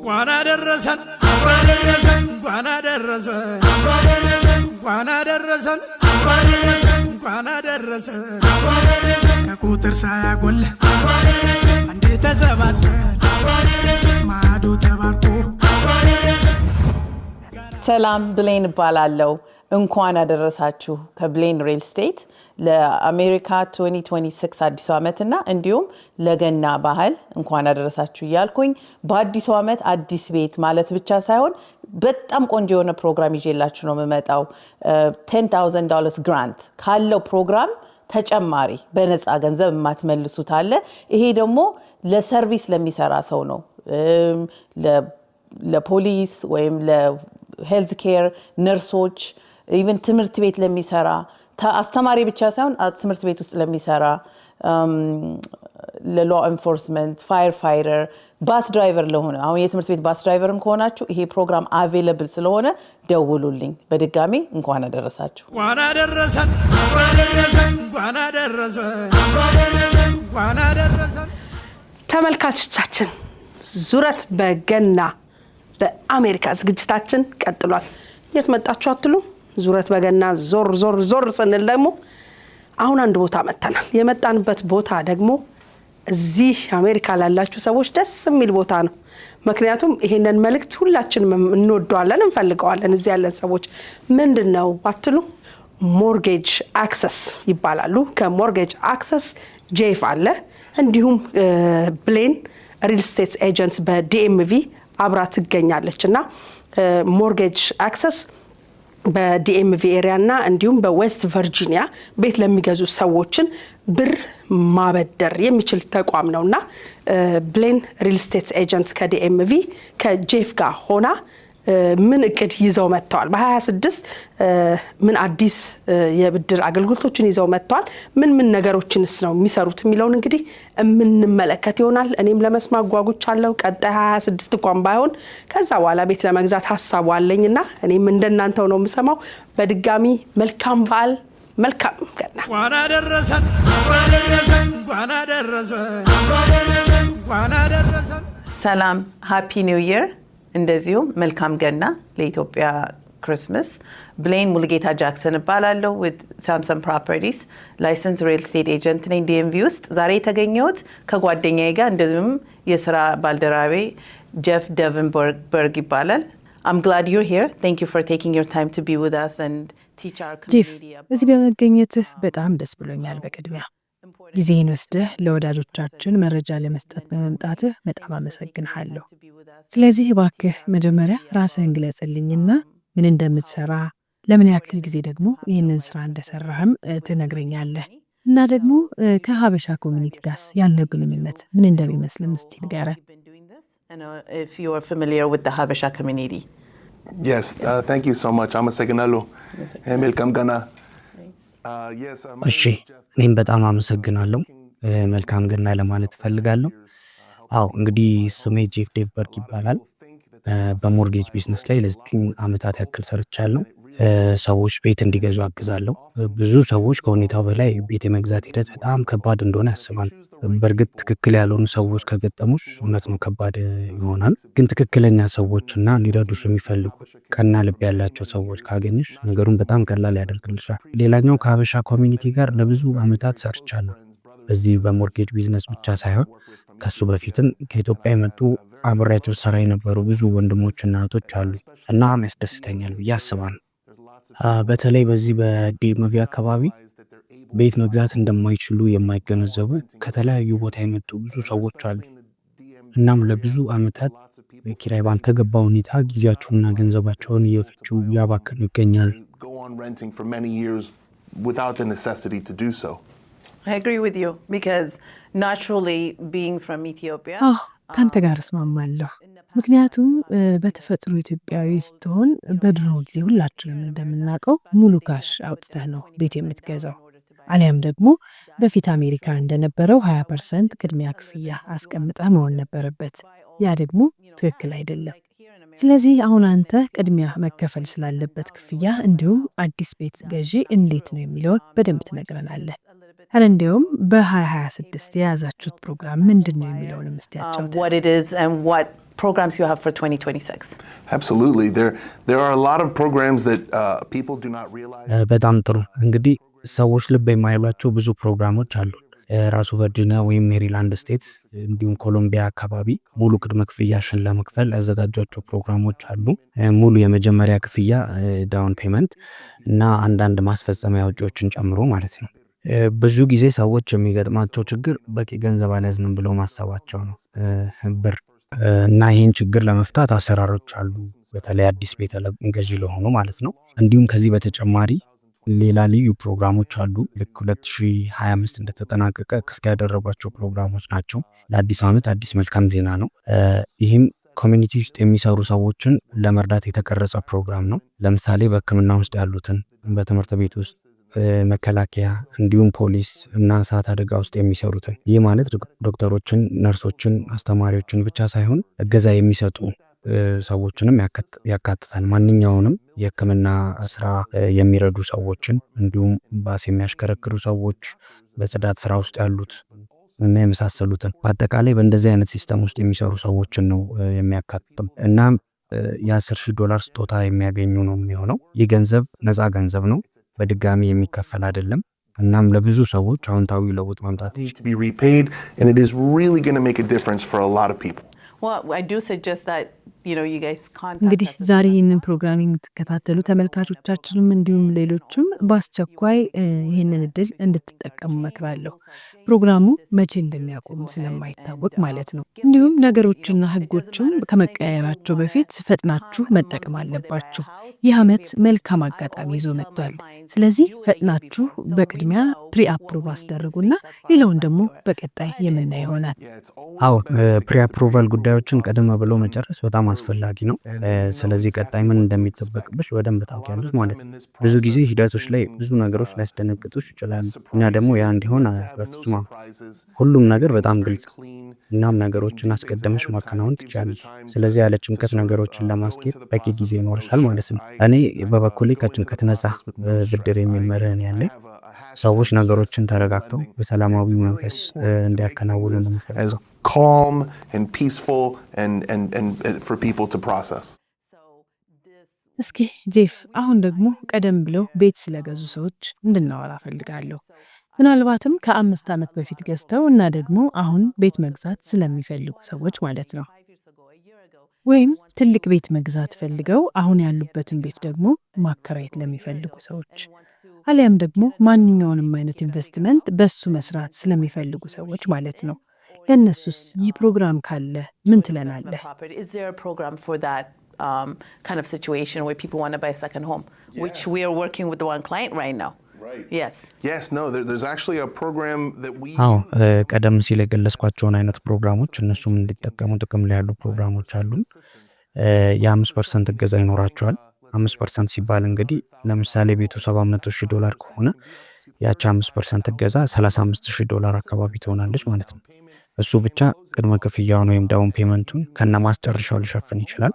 እንኳን አደረሰን አደረሰን እንኳን አደረሰን አደረሰን እንኳን አደረሰን አደረሰን እንኳን አደረሰን አደረሰን ከቁጥር ሳያጎል አደረሰን አንዴ ተሰባስበን አደረሰን ማዶ ተባርኮ አደረሰን። ሰላም ብሌን እባላለሁ። እንኳን አደረሳችሁ ከብሌን ሪል ስቴት ለአሜሪካ 2026 አዲስ ዓመትና እንዲሁም ለገና ባህል እንኳን አደረሳችሁ እያልኩኝ በአዲስ ዓመት አዲስ ቤት ማለት ብቻ ሳይሆን በጣም ቆንጆ የሆነ ፕሮግራም ይዤላችሁ ነው የምመጣው። $10,000 ግራንት ካለው ፕሮግራም ተጨማሪ በነፃ ገንዘብ የማትመልሱት አለ። ይሄ ደግሞ ለሰርቪስ ለሚሰራ ሰው ነው። ለፖሊስ ወይም ለሄልዝ ኬር ነርሶች ኢቭን ትምህርት ቤት ለሚሰራ አስተማሪ ብቻ ሳይሆን ትምህርት ቤት ውስጥ ለሚሰራ ለሎ ኢንፎርስመንት ፋየር ፋይተር ባስ ድራይቨር ለሆነ አሁን የትምህርት ቤት ባስ ድራይቨርም ከሆናችሁ ይሄ ፕሮግራም አቬለብል ስለሆነ ደውሉልኝ። በድጋሚ እንኳን አደረሳችሁ። እንኳን አደረሰን አደረሰን እንኳን አደረሰን አደረሰን እንኳን አደረሰን። ተመልካቾቻችን ዙረት በገና በአሜሪካ ዝግጅታችን ቀጥሏል። የት መጣችሁ አትሉ? ዙረት በገና ዞር ስንል ደግሞ አሁን አንድ ቦታ መተናል። የመጣንበት ቦታ ደግሞ እዚህ አሜሪካ ላላችሁ ሰዎች ደስ የሚል ቦታ ነው። ምክንያቱም ይሄንን መልእክት ሁላችንም እንወደዋለን እንፈልገዋለን። እዚህ ያለን ሰዎች ምንድነው አትሉ? ሞርጌጅ አክሰስ ይባላሉ። ከሞርጌጅ አክሰስ ጄፍ አለ፣ እንዲሁም ብሌን ሪል ስቴት ኤጀንት በዲኤምቪ አብራ ትገኛለች እና ሞርጌጅ አክሰስ በዲኤምቪ ኤሪያ እና እንዲሁም በዌስት ቨርጂኒያ ቤት ለሚገዙ ሰዎችን ብር ማበደር የሚችል ተቋም ነውና ብሌን ሪል ስቴት ኤጀንት ከዲኤምቪ ከጄፍ ጋር ሆና ምን እቅድ ይዘው መጥተዋል፣ በ26 ምን አዲስ የብድር አገልግሎቶችን ይዘው መጥተዋል፣ ምን ነገሮችንስ ነው የሚሰሩት የሚለውን እንግዲህ የምንመለከት ይሆናል። እኔም ለመስማት ጓጉቻለሁ። ቀጣይ 26 እንኳን ባይሆን ከዛ በኋላ ቤት ለመግዛት ሐሳቡ አለኝና እኔም እንደናንተው ነው የምሰማው። በድጋሚ መልካም በዓል፣ መልካም ገና። እንኳን አደረሰን አደረሰን እንኳን አደረሰን አደረሰን እንኳን አደረሰን። ሰላም ሃፒ ኒው ይር። እንደዚሁም መልካም ገና ለኢትዮጵያ ክሪስማስ። ብሌን ሙልጌታ ጃክሰን እባላለሁ with Samsung Properties ላይሰንስ ሪል ስቴት ኤጀንት ነኝ ዲኤምቪ ውስጥ። ዛሬ የተገኘሁት ከጓደኛዬ ጋር እንደዚሁም የሥራ ባልደረባዬ ጄፍ ደቨንበርግ ይባላል። I'm glad you're here. Thank you for taking your time to be with us and teach our community. ጄፍ እዚህ በመገኘትህ በጣም ደስ ብሎኛል። በቅድሚያ ጊዜህን ወስደህ ለወዳጆቻችን መረጃ ለመስጠት በመምጣትህ በጣም አመሰግንሃለሁ። ስለዚህ እባክህ መጀመሪያ ራስህን ግለጽልኝና ምን እንደምትሰራ ለምን ያክል ጊዜ ደግሞ ይህንን ስራ እንደሰራህም ትነግረኛለህ እና ደግሞ ከሀበሻ ኮሚኒቲ ጋር ያለ ግንኙነት ምን እንደሚመስልም እስቲ ንገረን። If you are familiar with the Habesha community. Yes, thank you so much. አመሰግናለሁ። መልካም ገና። እሺ እኔም በጣም አመሰግናለሁ። መልካም ገና ለማለት እፈልጋለሁ። አዎ እንግዲህ ስሜ ጄፍ ዴቨንበርግ ይባላል። በሞርጌጅ ቢዝነስ ላይ ለ9 ዓመታት ያክል ሰርቻለሁ። ሰዎች ቤት እንዲገዙ አግዛለሁ። ብዙ ሰዎች ከሁኔታው በላይ ቤት የመግዛት ሂደት በጣም ከባድ እንደሆነ ያስባሉ። በእርግጥ ትክክል ያልሆኑ ሰዎች ከገጠሙሽ እውነት ነው ከባድ ይሆናል። ግን ትክክለኛ ሰዎችና ሊረዱሽ የሚፈልጉ ቀና ልብ ያላቸው ሰዎች ካገኘሽ ነገሩን በጣም ቀላል ያደርግልሻል። ሌላኛው ከሀበሻ ኮሚኒቲ ጋር ለብዙ ዓመታት ሰርቻለሁ። በዚህ በሞርጌጅ ቢዝነስ ብቻ ሳይሆን ከሱ በፊትም ከኢትዮጵያ የመጡ አብሬያቸው ሰራ የነበሩ ብዙ ወንድሞችና እህቶች አሉ እና ያስደስተኛል ብዬ አስባለሁ። በተለይ በዚህ በዲኤምቪ አካባቢ ቤት መግዛት እንደማይችሉ የማይገነዘቡ ከተለያዩ ቦታ የመጡ ብዙ ሰዎች አሉ። እናም ለብዙ ዓመታት በኪራይ ባልተገባ ሁኔታ ጊዜያቸውንና ገንዘባቸውን እየፈጁ ያባከኑ ይገኛሉ። I agree with you because naturally being from Ethiopia. ካንተ ጋር እስማማለሁ። ምክንያቱም በተፈጥሮ ኢትዮጵያዊ ስትሆን በድሮ ጊዜ ሁላችንም እንደምናውቀው ሙሉ ካሽ አውጥተህ ነው ቤት የምትገዛው። አሊያም ደግሞ በፊት አሜሪካ እንደነበረው 20% ቅድሚያ ክፍያ አስቀምጠህ መሆን ነበረበት። ያ ደግሞ ትክክል አይደለም። ስለዚህ አሁን አንተ ቅድሚያ መከፈል ስላለበት ክፍያ እንዲሁም አዲስ ቤት ገዢ እንዴት ነው የሚለውን በደንብ ትነግረናለህ። እንዲሁም በ2026 የያዛችሁት ፕሮግራም ምንድነው የሚለውን እስቲ ያጫውተን። What it is and what programs you have for 2026? Absolutely. There are a lot of programs that people do not realize. በጣም ጥሩ። እንግዲህ ሰዎች ልብ የማይሏቸው ብዙ ፕሮግራሞች አሉ። ራሱ ቨርጂኒያ ወይም ሜሪላንድ ስቴት እንዲሁም ኮሎምቢያ አካባቢ ሙሉ ቅድመ ክፍያሽን ለመክፈል ያዘጋጇቸው ፕሮግራሞች አሉ። ሙሉ የመጀመሪያ ክፍያ ዳውን ፔመንት እና አንዳንድ ማስፈጸሚያ ወጪዎችን ጨምሮ ማለት ነው። ብዙ ጊዜ ሰዎች የሚገጥማቸው ችግር በቂ ገንዘብ አልያዝንም ብለው ማሰባቸው ነው ብር እና ይህን ችግር ለመፍታት አሰራሮች አሉ፣ በተለይ አዲስ ቤት ገዢ ለሆኑ ማለት ነው። እንዲሁም ከዚህ በተጨማሪ ሌላ ልዩ ፕሮግራሞች አሉ። ልክ 2025 እንደተጠናቀቀ ክፍት ያደረጓቸው ፕሮግራሞች ናቸው። ለአዲሱ ዓመት አዲስ መልካም ዜና ነው። ይህም ኮሚኒቲ ውስጥ የሚሰሩ ሰዎችን ለመርዳት የተቀረጸ ፕሮግራም ነው። ለምሳሌ በሕክምና ውስጥ ያሉትን፣ በትምህርት ቤት ውስጥ መከላከያ፣ እንዲሁም ፖሊስ እና እሳት አደጋ ውስጥ የሚሰሩትን። ይህ ማለት ዶክተሮችን፣ ነርሶችን፣ አስተማሪዎችን ብቻ ሳይሆን እገዛ የሚሰጡ ሰዎችንም ያካትታል። ማንኛውንም የሕክምና ስራ የሚረዱ ሰዎችን፣ እንዲሁም ባስ የሚያሽከረክሩ ሰዎች፣ በጽዳት ስራ ውስጥ ያሉት እና የመሳሰሉትን በአጠቃላይ በእንደዚህ አይነት ሲስተም ውስጥ የሚሰሩ ሰዎችን ነው የሚያካትትም። እናም $10,000 ስጦታ የሚያገኙ ነው የሚሆነው። ይህ ገንዘብ ነፃ ገንዘብ ነው፣ በድጋሚ የሚከፈል አይደለም። እናም ለብዙ ሰዎች አዎንታዊ ለውጥ ማምጣት To be repaid, and it is really going to make a difference for a lot of people. Well, I do suggest that you guys contact እንግዲህ us. ዛሬ ይህንን ፕሮግራም የምትከታተሉ ተመልካቾቻችንም እንዲሁም ሌሎችም በአስቸኳይ ይህንን እድል እንድትጠቀሙ መክራለሁ። ፕሮግራሙ መቼ እንደሚያቆም ስለማይታወቅ ማለት ነው። እንዲሁም ነገሮችና ሕጎችም ከመቀየራቸው በፊት ፈጥናችሁ መጠቀም አለባችሁ። ይህ ዓመት መልካም አጋጣሚ ይዞ መጥቷል። ስለዚህ ፈጥናችሁ በቅድሚያ ፕሪ አፕሩቭ አስደርጉና ሌላውን ደግሞ በቀጣይ የምናይ ይሆናል። አዎ ፕሪ አፕሩቫል ጉዳዮችን ቀደም ብሎ መጨረስ በጣም አስፈላጊ ነው። ስለዚህ ቀጣይ ምን እንደሚጠበቅብሽ በደንብ ታውቂያለሽ ማለት ነው። ብዙ ጊዜ ሂደቶች ላይ ብዙ ነገሮች ሊያስደነግጡሽ ይችላሉ። እኛ ደግሞ ያ እንዲሆን በፍጹም ሁሉም ነገር በጣም ግልጽ፣ እናም ነገሮችን አስቀድመሽ ማከናወን ትችላለሽ። ስለዚህ ያለ ጭንቀት ነገሮችን ለማስኬድ በቂ ጊዜ ይኖርሻል ማለት ነው። እኔ በበኩሌ ከጭንቀት ነፃ ብድር የሚል መርህ ነው ያለኝ። ሰዎች ነገሮችን ተረጋግተው በሰላማዊ መንፈስ እንዲያከናውኑ ነው የምፈልገው። As calm and peaceful and for people to process. እስኪ ጄፍ፣ አሁን ደግሞ ቀደም ብለው ቤት ስለገዙ ሰዎች እንድናወራ ፈልጋለሁ። ምናልባትም ከ5 ዓመት በፊት ገዝተው እና ደግሞ አሁን ቤት መግዛት ስለሚፈልጉ ሰዎች ማለት ነው። ወይም ትልቅ ቤት መግዛት ፈልገው አሁን ያሉበትን ቤት ደግሞ ማከራየት ለሚፈልጉ ሰዎች፣ አሊያም ደግሞ ማንኛውንም አይነት ኢንቨስትመንት በሱ መስራት ስለሚፈልጉ ሰዎች ማለት ነው። ለእነሱስ ይህ ፕሮግራም ካለ ምን ትለናለህ? Is there a program for that kind of situation where people want to buy a second home, which we are working with the one client right now? Right. Yes. Yes, no, there's actually a program that we አዎ ቀደም ሲል የገለጽኳቸውን አይነት ፕሮግራሞች እነሱም እንዲጠቀሙ ጥቅም ላይ ያሉ ፕሮግራሞች አሉን። የ5% እገዛ ይኖራቸዋል። 5% ሲባል እንግዲህ ለምሳሌ ቤቱ $700,000 ከሆነ ያቺ 5% እገዛ $35,000 አካባቢ ትሆናለች ማለት ነው። እሱ ብቻ ቅድመ ክፍያውን ወይም ዳውን ፔመንቱን ከነ ማስጨረሻው ሊሸፍን ይችላል።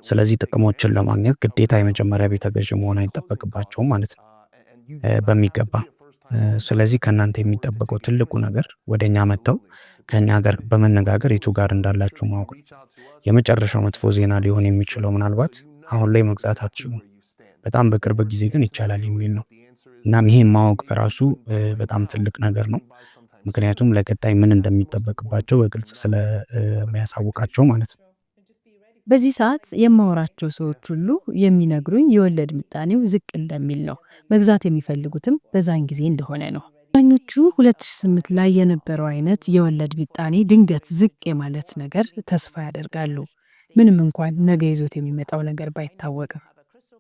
ስለዚህ ጥቅሞችን ለማግኘት ግዴታ የመጀመሪያ ቤት ገዢ መሆን አይጠበቅባቸውም ማለት ነው በሚገባ። ስለዚህ ከእናንተ የሚጠበቀው ትልቁ ነገር ወደኛ መጥተው ከኛ ጋር በመነጋገር የቱ ጋር እንዳላችሁ ማወቅ። የመጨረሻው መጥፎ ዜና ሊሆን የሚችለው ምናልባት አሁን ላይ መግዛት አትችሉም፣ በጣም በቅርብ ጊዜ ግን ይቻላል የሚል ነው። እናም ይሄን ማወቅ በራሱ በጣም ትልቅ ነገር ነው። ምክንያቱም ለቀጣይ ምን እንደሚጠበቅባቸው በግልጽ ስለሚያሳውቃቸው ማለት ነው። በዚህ ሰዓት የማወራቸው ሰዎች ሁሉ የሚነግሩኝ የወለድ ምጣኔው ዝቅ እንደሚል ነው። መግዛት የሚፈልጉትም በዛን ጊዜ እንደሆነ ነው። አብዛኞቹ 2008 ላይ የነበረው አይነት የወለድ ምጣኔ ድንገት ዝቅ የማለት ነገር ተስፋ ያደርጋሉ፣ ምንም እንኳን ነገ ይዞት የሚመጣው ነገር ባይታወቅም።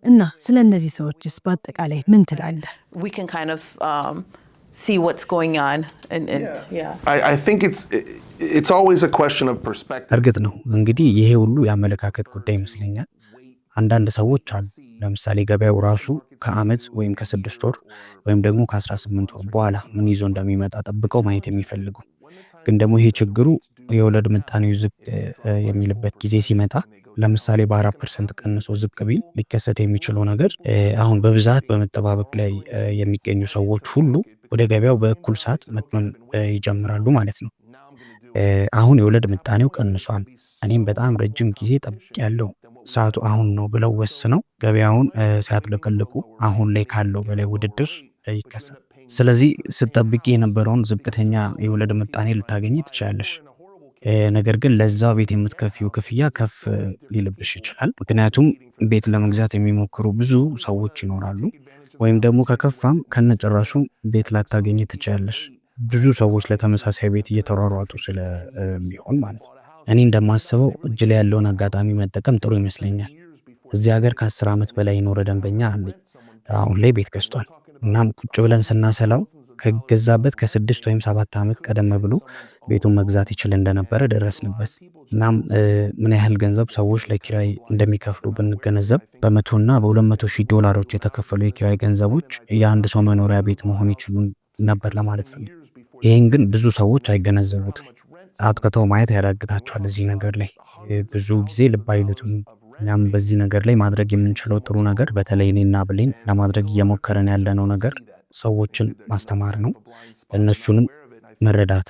እና ስለ እነዚህ ሰዎችስ በአጠቃላይ ምን ትላለህ? We can kind of see what's going on and yeah. I think it's always a question of perspective. እርግጥ ነው እንግዲህ ይሄ ሁሉ የአመለካከት ጉዳይ ይመስለኛል። አንዳንድ ሰዎች አሉ ለምሳሌ ገበያው ራሱ ከአመት ወይም ከ6 ወር ወይም ደግሞ ከ18 ወር በኋላ ምን ይዞ እንደሚመጣ ጠብቀው ማየት የሚፈልጉ። ግን ደግሞ ይሄ ችግሩ የወለድ ምጣኔው ዝቅ የሚልበት ጊዜ ሲመጣ ለምሳሌ በ4% ቀንሶ ዝቅ ቢል ሊከሰት የሚችለው ነገር አሁን በብዛት በመጠባበቅ ላይ የሚገኙ ሰዎች ሁሉ ወደ ገበያው በእኩል ሰዓት መጥመም ይጀምራሉ ማለት ነው። አሁን የወለድ ምጣኔው ቀንሷል። እኔም በጣም ረጅም ጊዜ ጠብቄያለሁ። ሰዓቱ አሁን ነው ብለው ወስነው ገበያውን ሲያጥለቀልቁ አሁን ላይ ካለው በላይ ውድድር ይከሰታል። ስለዚህ ስትጠብቂ የነበረውን ዝቅተኛ የወለድ ምጣኔ ልታገኝ ትችላለሽ። ነገር ግን ለዛው ቤት የምትከፊው ክፍያ ከፍ ሊልብሽ ይችላል። ምክንያቱም ቤት ለመግዛት የሚሞክሩ ብዙ ሰዎች ይኖራሉ። ወይም ደግሞ ከከፋም ከነጭራሹ ቤት ላታገኝ ትችላለሽ። ብዙ ሰዎች ለተመሳሳይ ቤት እየተሯሯጡ ስለሚሆን ማለት ነው። እኔ እንደማስበው እጅ ላይ ያለውን አጋጣሚ መጠቀም ጥሩ ይመስለኛል። እዚህ ሀገር ከ10 ዓመት በላይ የኖረ ደንበኛ አለኝ። አሁን ላይ ቤት ገዝቷል። እናም ቁጭ ብለን ስናሰላው ከገዛበት ከ6 ወይም 7 ዓመት ቀደም ብሎ ቤቱን መግዛት ይችል እንደነበረ ደረስንበት። እናም ምን ያህል ገንዘብ ሰዎች ለኪራይ እንደሚከፍሉ ብንገነዘብ በ100 እና በ200,000 የተከፈሉ የኪራይ ገንዘቦች የአንድ ሰው መኖሪያ ቤት መሆን ይችሉ ነበር ለማለት ፈልጌ። ይህን ግን ብዙ ሰዎች አይገነዘቡትም። አጥቅተው ማየት ያዳግታቸዋል። እዚህ ነገር ላይ ብዙ ጊዜ ልብ አይሉትም። እኛም በዚህ ነገር ላይ ማድረግ የምንችለው ጥሩ ነገር በተለይ እኔና ብሌን ለማድረግ እየሞከረን ያለነው ነገር ሰዎችን ማስተማር ነው። እነሱንም መረዳት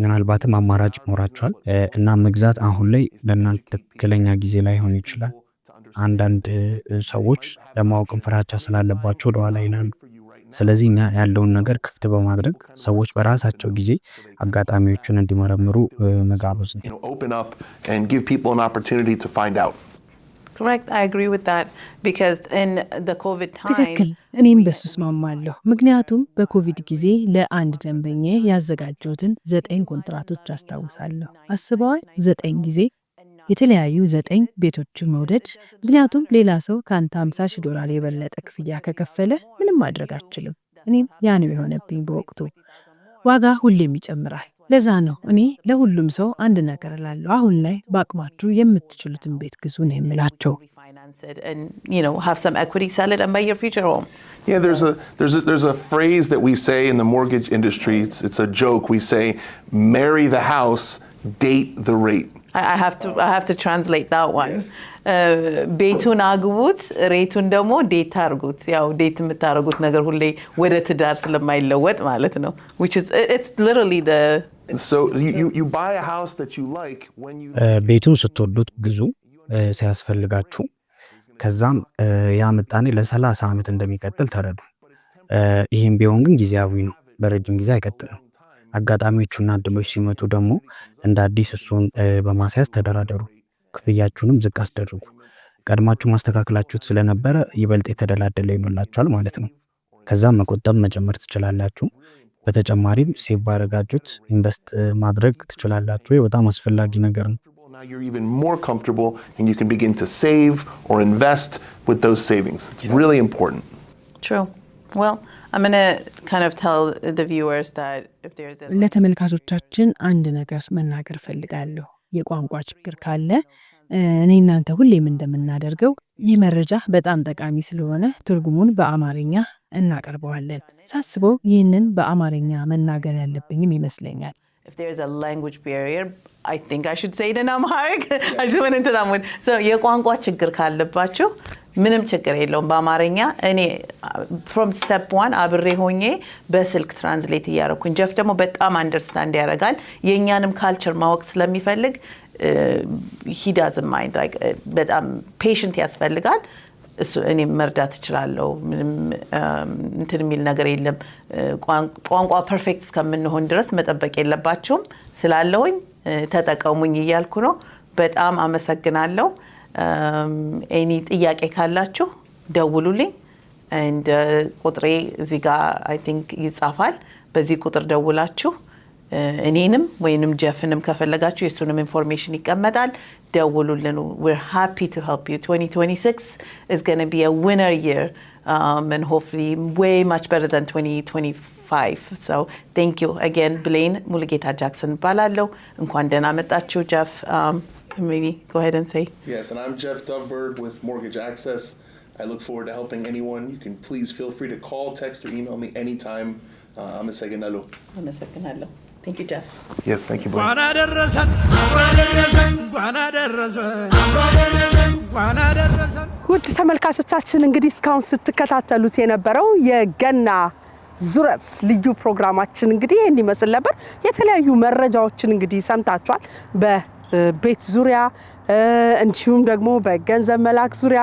ምናልባትም አማራጭ ይኖራቸዋል እና መግዛት አሁን ላይ ለእናንተ ትክክለኛ ጊዜ ላይሆን ይችላል። አንዳንድ ሰዎች ለማወቅም ፍራቻ ስላለባቸው ወደኋላ ይላሉ። ስለዚህ እኛ ያለውን ነገር ክፍት በማድረግ ሰዎች በራሳቸው ጊዜ አጋጣሚዎችን እንዲመረምሩ መጋበዝ ነው። Open up and give people an opportunity to find out. Correct, I agree with that because in the COVID time ትክክል፣ እኔም በሱ እስማማለሁ። ምክንያቱም በኮቪድ ጊዜ ለአንድ ደንበኛ ያዘጋጀሁትን 9 ኮንትራቶች አስታውሳለሁ። አስበዋል፣ 9 ጊዜ የተለያዩ 9 ቤቶችን መውደድ። ምክንያቱም ሌላ ሰው ከአንተ $50,000 የበለጠ ክፍያ ከከፈለ ምንም ማድረግ አትችልም። እኔም ያ ነው የሆነብኝ በወቅቱ። ዋጋ ሁሌም ይጨምራል። ለዛ ነው እኔ ለሁሉም ሰው አንድ ነገር እላለሁ፣ አሁን ላይ በአቅማችሁ የምትችሉትን ቤት ግዙ ነው የምላቸው። and have some equity, sell it and buy your future home. Yeah, there's a phrase that we say in the mortgage industry. It's a joke. We say, marry the house, date the rate. I have to translate that one. Yes. ቤቱን አግቡት ሬቱን ደግሞ ዴት አርጉት። ያው ዴት የምታረጉት ነገር ሁሌ ወደ ትዳር ስለማይለወጥ ማለት ነው. Which is it's literally the So you buy a house that you like when you ቤቱን ስትወዱት ግዙ ሲያስፈልጋችሁ። ከዛም ያ ምጣኔ ለ30 ዓመት እንደሚቀጥል ተረዱ። ይህም ቢሆን ግን ጊዜያዊ ነው፣ በረጅም ጊዜ አይቀጥልም። አጋጣሚዎቹና እድሎች ሲመጡ ደግሞ እንደ አዲስ እሱን በማስያዝ ተደራደሩ። ክፍያችሁንም ዝቅ አስደርጉ። ቀድማችሁ ማስተካከላችሁት ስለነበረ ይበልጥ የተደላደለ ይኖላችኋል ማለት ነው። ከዛም መቆጠብ መጨመር ትችላላችሁ። በተጨማሪም ሴቭ ባረጋችሁት ኢንቨስት ማድረግ ትችላላችሁ። በጣም አስፈላጊ ነገር ነው። Now you're even more comfortable and you can begin to save or invest with those savings. It's really important. True. Well, I'm going to kind of tell the viewers that if there's a ለተመልካቾቻችን አንድ ነገር መናገር ፈልጋለሁ። የቋንቋ ችግር ካለ እኔ እናንተ ሁሌም እንደምናደርገው ይህ መረጃ በጣም ጠቃሚ ስለሆነ ትርጉሙን በአማርኛ እናቀርበዋለን። ሳስበው ይህንን በአማርኛ መናገር ያለብኝም ይመስለኛል። If there's a language barrier, I think I should say it in Amharic. I just went into that one. So የቋንቋ ችግር ካለባችሁ ምንም ችግር የለውም። በአማርኛ እኔ from step 1 አብሬ ሆኜ በስልክ ትራንስሌት እያደረኩኝ ጀፍ ደግሞ በጣም አንደርስታንድ ያደርጋል። የእኛንም ካልቸር ማወቅ ስለሚፈልግ he doesn't mind. Like በጣም ፔሽንት ያስፈልጋል። እሱ እኔ መርዳት እችላለሁ። ምንም እንትን የሚል ነገር የለም። ቋንቋ ፐርፌክት እስከምንሆን ድረስ መጠበቅ የለባችሁም። ስላለሁኝ ተጠቀሙኝ እያልኩ ነው። በጣም አመሰግናለሁ። ኤኒ ጥያቄ ካላችሁ ደውሉልኝ። and ቁጥሬ እዚህ ጋር I think ይጻፋል። በዚህ ቁጥር ደውላችሁ እኔንም ወይንም ጀፍንም ከፈለጋችሁ የሱንም ኢንፎርሜሽን ይቀመጣል። ደውሉልን። We're happy to help you. 2026 is going to be a winner year and hopefully way much better than 2025. So thank you again. Blaine Mulugeta Jackson ባላለሁ። እንኳን ደህና መጣችሁ ጀፍ. Maybe go ahead and say. Yes, and I'm Jeff Dovberg with Mortgage Access. I look forward to helping anyone. You can please feel free to call, text, or email me anytime. አመሰግናለሁ. Thank you, Jeff. Yes, thank you, Blaine. እንኳን አደረሰን እንኳን አደረሰን። ውድ ተመልካቾቻችን እንግዲህ እስካሁን ስትከታተሉት የነበረው የገና ዙረት ልዩ ፕሮግራማችን እንግዲህ እንዲመስል ነበር። የተለያዩ መረጃዎችን እንግዲህ ሰምታችኋል በቤት ዙሪያ እንዲሁም ደግሞ በገንዘብ መላክ ዙሪያ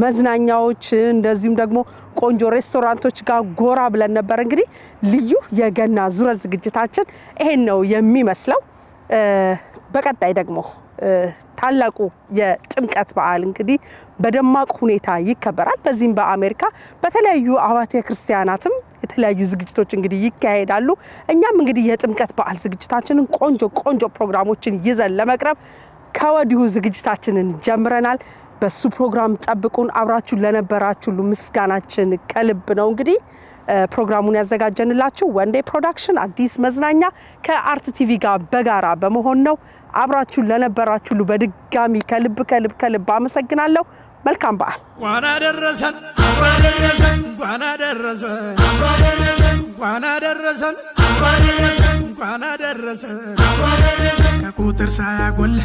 መዝናኛዎች እንደዚሁም ደግሞ ቆንጆ ሬስቶራንቶች ጋር ጎራ ብለን ነበር። እንግዲህ ልዩ የገና ዙረት ዝግጅታችን ይሄን ነው የሚመስለው። በቀጣይ ደግሞ ታላቁ የጥምቀት በዓል እንግዲህ በደማቅ ሁኔታ ይከበራል። በዚህም በአሜሪካ በተለያዩ አብያተ ክርስቲያናትም የተለያዩ ዝግጅቶች እንግዲህ ይካሄዳሉ። እኛም እንግዲህ የጥምቀት በዓል ዝግጅታችንን ቆንጆ ፕሮግራሞችን ይዘን ለመቅረብ ከወዲሁ ዝግጅታችንን ጀምረናል። በሱ ፕሮግራም ጠብቁን። አብራችሁ ለነበራችሁ ሁሉ ምስጋናችን ከልብ ነው። እንግዲህ ፕሮግራሙን ያዘጋጀንላችሁ ወንዴ ፕሮዳክሽን አዲስ መዝናኛ ከአርት ቲቪ ጋር በጋራ በመሆን ነው። አብራችሁ ለነበራችሁ ሁሉ በድጋሚ ከልብ አመሰግናለሁ። መልካም በዓል። እንኳን አደረሰን እንኳን አደረሰን እንኳን አደረሰን እንኳን አደረሰን እንኳን አደረሰን ከቁጥር ሳያጎል